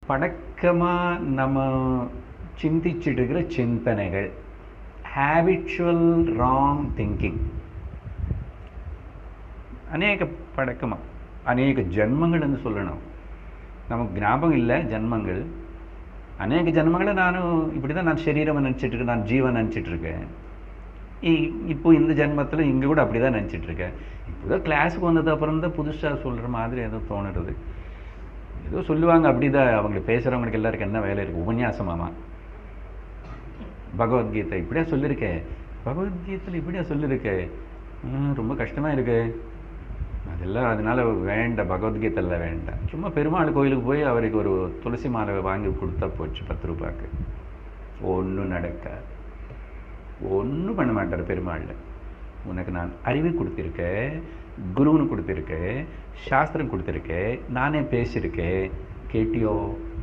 பழக்கமாக நம்ம சிந்திச்சுட்டு இருக்கிற சிந்தனைகள், ஹேபிச்சுவல் ராங் திங்கிங், அநேக பழக்கமாக அநேக ஜென்மங்கள்னு சொல்லணும். நமக்கு ஞாபகம் இல்லை ஜென்மங்கள். அநேக ஜென்மங்களை நானும் இப்படி தான் நான் சரீரம் நினச்சிட்ருக்கேன், நான் ஜீவன் நினச்சிட்ருக்கேன். இப்போ இந்த ஜென்மத்தில் இங்கே கூட அப்படி தான் நினச்சிட்ருக்கேன். இப்போ தான் கிளாஸுக்கு வந்தது அப்புறம் தான் புதுசாக சொல்கிற மாதிரி ஏதோ தோணுறது. ஏதோ சொல்லுவாங்க, அப்படி தான் அவங்களுக்கு பேசுகிறவங்களுக்கு எல்லாருக்கும் என்ன வேலை இருக்குது, உபன்யாசமாமா பகவத்கீதை இப்படியா சொல்லியிருக்கேன், பகவத்கீதையில் இப்படியா சொல்லியிருக்கேன், ரொம்ப கஷ்டமாக இருக்கு அதெல்லாம், அதனால வேண்டாம், பகவத்கீதையில் வேண்டாம். சும்மா பெருமாள் கோயிலுக்கு போய் அவருக்கு ஒரு துளசி மாலை வாங்கி கொடுத்தா போச்சு 10 ரூபாய்க்கு. ஒன்றும் நடக்காது, ஒன்றும் பண்ண மாட்டார் பெருமாள். உனக்கு நான் அறிவு கொடுத்துருக்கேன், குருன்னு கொடுத்துருக்கேன், சாஸ்திரம் கொடுத்துருக்கேன், நானே பேசியிருக்கேன், கேட்டியோ